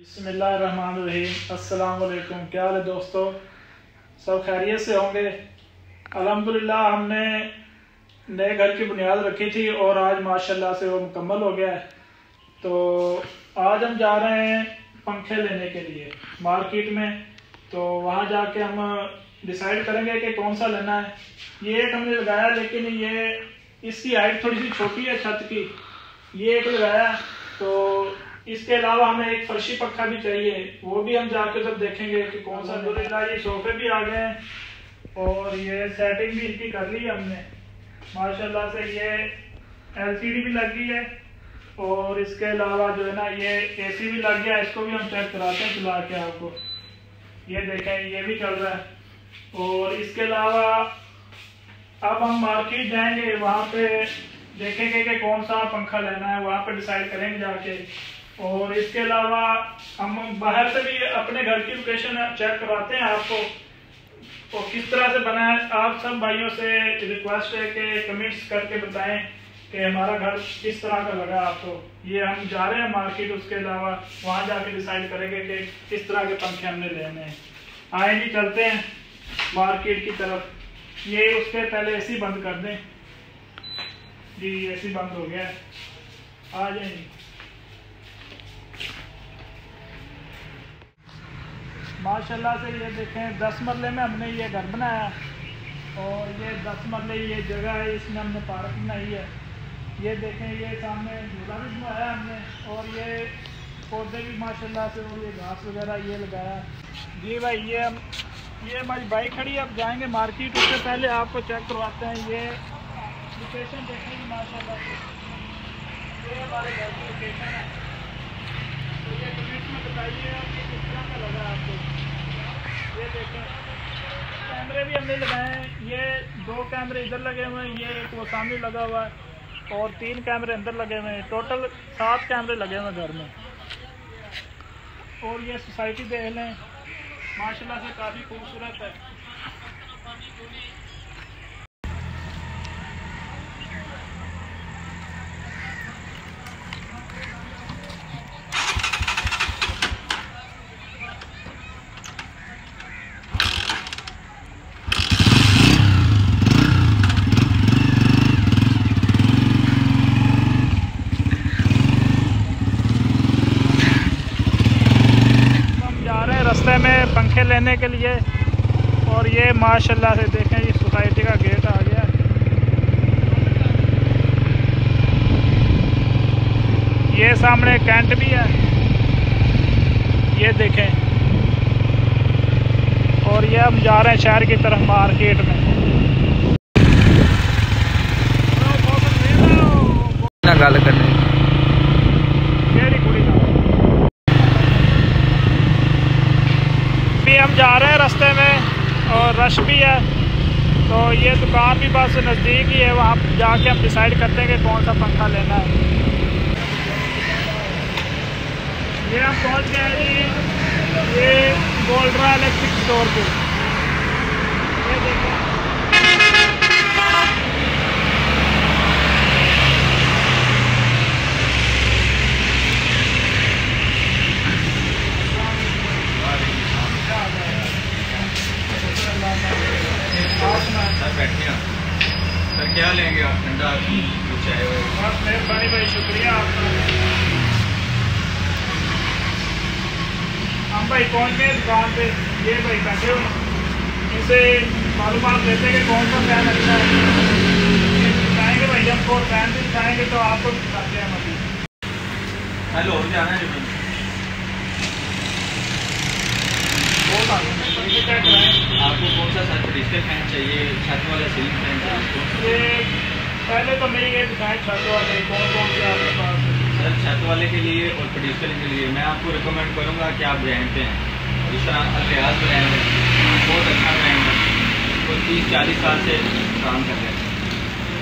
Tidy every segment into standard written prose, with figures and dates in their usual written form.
बिस्मिल्लाहिर्रहमानिर्रहीम। अस्सलाम वालेकुम। क्या हाल है दोस्तों, सब खैरियत से होंगे। अल्हम्दुलिल्लाह हमने नए घर की बुनियाद रखी थी और आज माशाल्लाह से वो मुकम्मल हो गया है। तो आज हम जा रहे हैं पंखे लेने के लिए मार्केट में। तो वहाँ जाके हम डिसाइड करेंगे कि कौन सा लेना है। ये एक हमने लगाया, लेकिन ये इसकी हाइट थोड़ी सी छोटी है छत की, ये एक लगाया। तो इसके अलावा हमें एक फर्शी पंखा भी चाहिए, वो भी हम जाके तब देखेंगे कि कौन सा। अल्हम्दुलिल्लाह ये सोफे भी आ गए हैं और ये सेटिंग भी इनकी कर ली है हमने माशाल्लाह से। ये एलसीडी भी लग गई है और इसके अलावा जो है ना ये एसी भी लग गया। इसको भी हम चेक कराते हैं चला के आपको। ये देखें, ये भी चल रहा है। और इसके अलावा अब हम मार्केट जाएंगे, वहाँ पे देखेंगे कि कौन सा पंखा लेना है, वहाँ पे डिसाइड करेंगे जाके। और इसके अलावा हम बाहर से भी अपने घर की लोकेशन चेक करवाते हैं आपको और किस तरह से बना है। आप सब भाइयों से रिक्वेस्ट है कि कमेंट्स करके बताएं कि हमारा घर किस तरह का लगा आपको। ये हम जा रहे हैं मार्केट, उसके अलावा वहाँ जाके डिसाइड करेंगे कि किस तरह के पंखे हमने लेने हैं। आए जी, चलते हैं मार्केट की तरफ। ये उसके पहले एसी बंद कर दें जी। एसी बंद हो गया है, आ जाएंगे। माशाल्लाह से ये देखें 10 मरले में हमने ये घर बनाया और ये 10 मरले ये जगह है, इसमें हमने पार्क बनाई है। ये देखें, ये सामने झूला भी बनाया हमने और ये पौधे भी माशाल्लाह से, और ये घास वगैरह ये लगाया जी। भाई ये हमारी बाइक खड़ी है, अब जाएंगे मार्केट। उससे पहले आपको चेक करवाते हैं। ये लोकेशन देखेंगे माशाल्लाह से, ये हमारे घर की लोकेशन है। तो ये कमेंट में बताइए कि किस तरह का लगा आपको। ये देखें, कैमरे भी हमने लगाए हैं। ये 2 कैमरे इधर लगे हुए हैं, ये एक वो सामने लगा हुआ है और 3 कैमरे अंदर लगे हुए हैं। टोटल 7 कैमरे लगे हुए हैं घर में। और ये सोसाइटी देख लें, माशाल्लाह से काफ़ी खूबसूरत है। रास्ते में पंखे लेने के लिए, और ये माशाल्लाह से देखें, ये सोसाइटी का गेट आ गया। ये सामने कैंट भी है, ये देखें। और ये हम जा रहे हैं शहर की तरफ मार्केट में। गल करने हम जा रहे हैं रास्ते में और रश भी है। तो ये दुकान भी बस नज़दीक ही है, वहाँ जाके हम डिसाइड करते हैं कि कौन सा पंखा लेना है। ये हम पहुँच गए हैं जी, ये गोल्ड्रा इलेक्ट्रिक स्टोर पे। ये देखें, बैठे हैं सर, क्या लेंगे आप? ठंडा चाय? बहुत मेहरबानी भाई, शुक्रिया आपका। हम भाई पहुंच गए दुकान पे। ये भाई बैठे हुए, इनसे मालूमात लेते हैं कि कौन सा फैन अच्छा है। दिखाएंगे भाई, हमको फैन भी दिखाएंगे तो आपको दिखाते हैं हम अभी। हेलो, जाना है जी। आपको कौन सा सर डिजिटल फैन चाहिए, छत वाला सीलिंग फैन चाहिए? ये पहले तो मैं ये दिखाएं छत वाले कौन से आपके पास है? सर छत वाले के लिए और डिजिटल के लिए मैं आपको रिकमेंड करूँगा कि आप ब्रांड पे हैं। जिस तरह अल-रियाज ब्रांड है, बहुत अच्छा ब्रांड है, वो 30-40 साल से काम कर रहे हैं।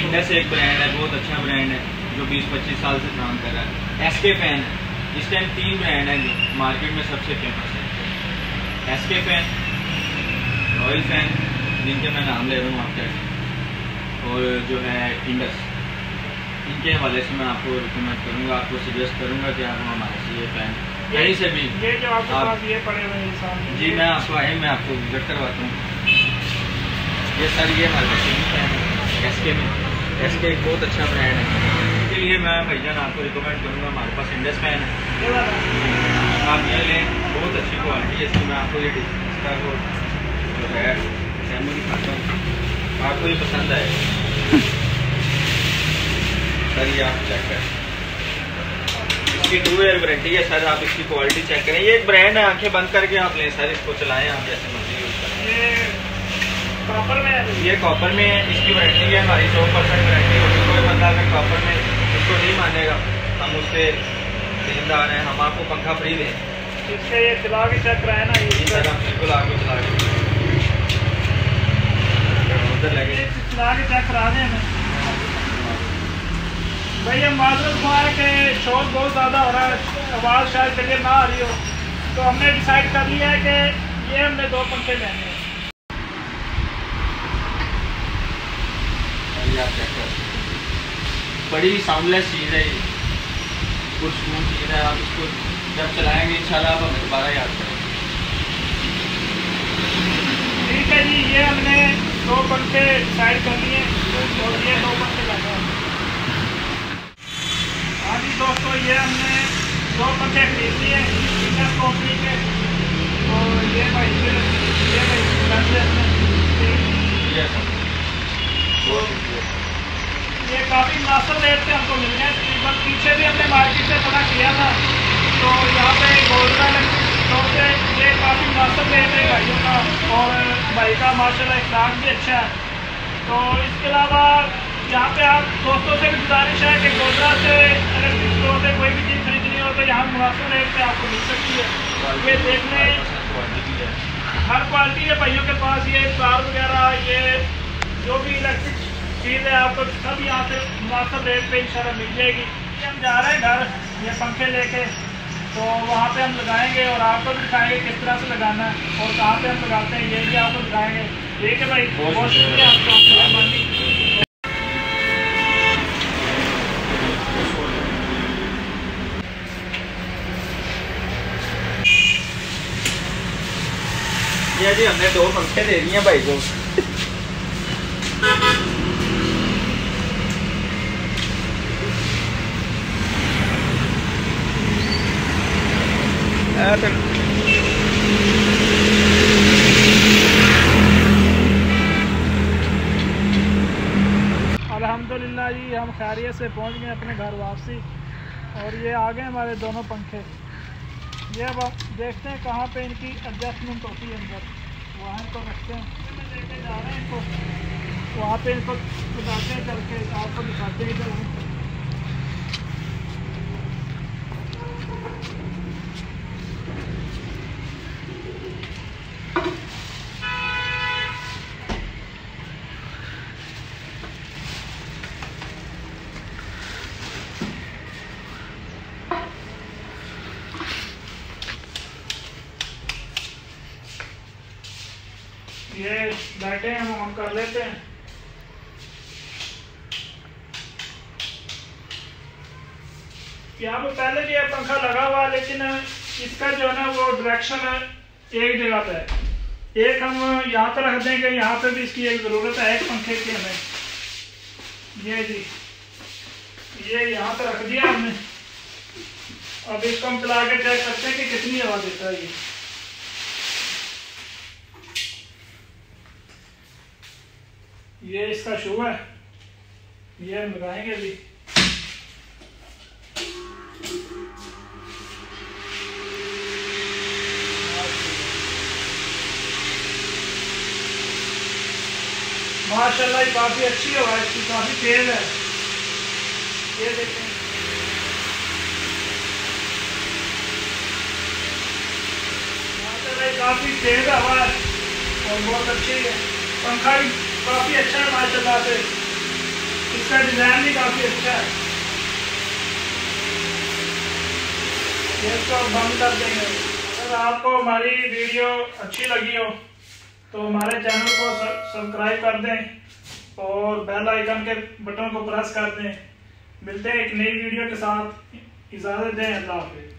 इंडस एक ब्रांड है, बहुत अच्छा ब्रांड है जो 20-25 साल से काम कर रहा है। एसके फैन है, इस टाइम 3 ब्रांड हैं जो मार्केट में सबसे फेमस है। एसके फैन, रॉयल फैन, जिनके मैं नाम ले रहा हूँ आपके, और जो है इंडस। इनके हवाले से मैं आपको रिकमेंड करूँगा, आपको सजेस्ट करूँगा कि आप हमारे से ये फैन कहीं से भी ये जो आपके पास ये पड़े हुए हैं सामने, जी मैं आपको विजिट करवाता हूँ। ये सर ये हमारे पास फैन है SK एक बहुत अच्छा ब्रांड है, इसके लिए मैं भाईजान आपको रिकमेंड करूँगा। हमारे पास इंडस फैन है, आप ये लें, बहुत अच्छी क्वालिटी है इसकी। मैं आपको ये इसका जो है डेमो दिखाता हूँ, आपको ये पसंद आएगा। सर ये आप चेक करें, इसकी 2 ईयर वारंटी है सर। आप इसकी क्वालिटी चेक करें, ये एक ब्रांड है, आंखें बंद करके आप लें सर, इसको चलाएं आप जैसे मर्जी यूज करें। कॉपर में है, ये कॉपर में इसकी वारंटी है हमारी 100% वारंटी होगी। कोई बंदा अगर कॉपर में इसको नहीं मानेगा, हम उससे देनदार हैं, हम आपको पंखा फ्री दें। इसके ये चला के चेक कराए ना, ये सर हम बिल्कुल आगे चला के उधर लगे चला के चेक करा दें हमें। भाई हम माजूम हुआ है कि शोर बहुत ज़्यादा हो रहा है, आवाज़ शायद क्लियर ना आ रही हो, तो हमने डिसाइड कर लिया है कि ये हमने 2 पंखे लेने हैं। आप चेक कर, बड़ी साउंडलेस चीज़ है, ये पुरसकून चीज़ है। आप इसको जब चलाएंगे इंशाल्लाह आप हमें दोबारा याद करेंगे। ठीक है जी, ये हमने 2 पंखे डिसाइड कर लिए और ये 2 पंखे लगे हैं। हाँ जी दोस्तों, ये हमने 2 पंखे खरीद लिए इंडस कंपनी के, और ये भाई ये काफ़ी मुनासिब रेट पे हमको मिल गए। तकरीबन पीछे भी हमने मार्केट से पता किया था, तो यहाँ पे गोल्डन तो से ये काफ़ी मुनासिब रेट है भाइयों का, और भाई का माशाल्लाह इखलाक भी अच्छा है। तो इसके अलावा यहाँ पे आप दोस्तों से भी गुजारिश है कि गोल्डन से इलेक्ट्रिक स्टोर से कोई भी चीज़ खरीदनी हो तो यहाँ मुनासिब रेट पे आपको मिल सकती है। ये देखने हर क्वालिटी है भाइयों के पास, ये कार वगैरह, ये जो भी इलेक्ट्रिक चीज़ है आपको सब यहाँ से मुनासिब रेट पे इंशाल्लाह मिल जाएगी। हम जा रहे हैं घर ये पंखे लेके, तो वहाँ पे हम लगाएंगे और आपको भी दिखाएंगे किस तरह से लगाना है और कहाँ पे हम लगाते हैं, ये भी आपको दिखाएंगे। ठीक है भाई, बहुत शुक्रिया आपका। ये जी हमने 2 पंखे दे दिए भाई को। अल्हम्दुलिल्लाह जी, हम खैरियत से पहुंच गए अपने घर वापसी, और ये आ गए हमारे दोनों पंखे। ये अब आप देखते हैं कहाँ पे इनकी एडजस्टमेंट होती है अंदर, वहाँ इनको रखते हैं। लेके जा रहे हैं इनको, वहाँ पे इनको बताते हैं, करके आपको दिखाते हैं इधर। ये लाइटें हम ऑन कर लेते हैं। यहाँ पे पहले भी पंखा लगा हुआ है, लेकिन इसका जो है ना वो डायरेक्शन एक जगह पे है। एक हम यहाँ पे रख देंगे, यहाँ पे भी इसकी एक ज़रूरत है एक पंखे की हमें। ये जी, ये यहाँ पे रख दिया हमने। अब इसको हम चला के चेक करते हैं कि कितनी हवा देता है ये इसका शू है, ये हम लगाएंगे अभी। माशाल्लाह काफी अच्छी हवा है इसकी, काफी तेज है। ये देखें, माशाल्लाह काफी तेज हवा है और बहुत अच्छी है। पंखा भी काफी अच्छा है माशाल्लाह से, इसका डिजाइन भी काफी अच्छा है। ये इसको बंद कर देंगे। अगर आपको हमारी वीडियो अच्छी लगी हो तो हमारे चैनल को सब्सक्राइब कर दें और बेल आइकन के बटन को प्रेस कर दें। मिलते हैं एक नई वीडियो के साथ, इजाज़त दें, अल्लाह हाफ़िज़।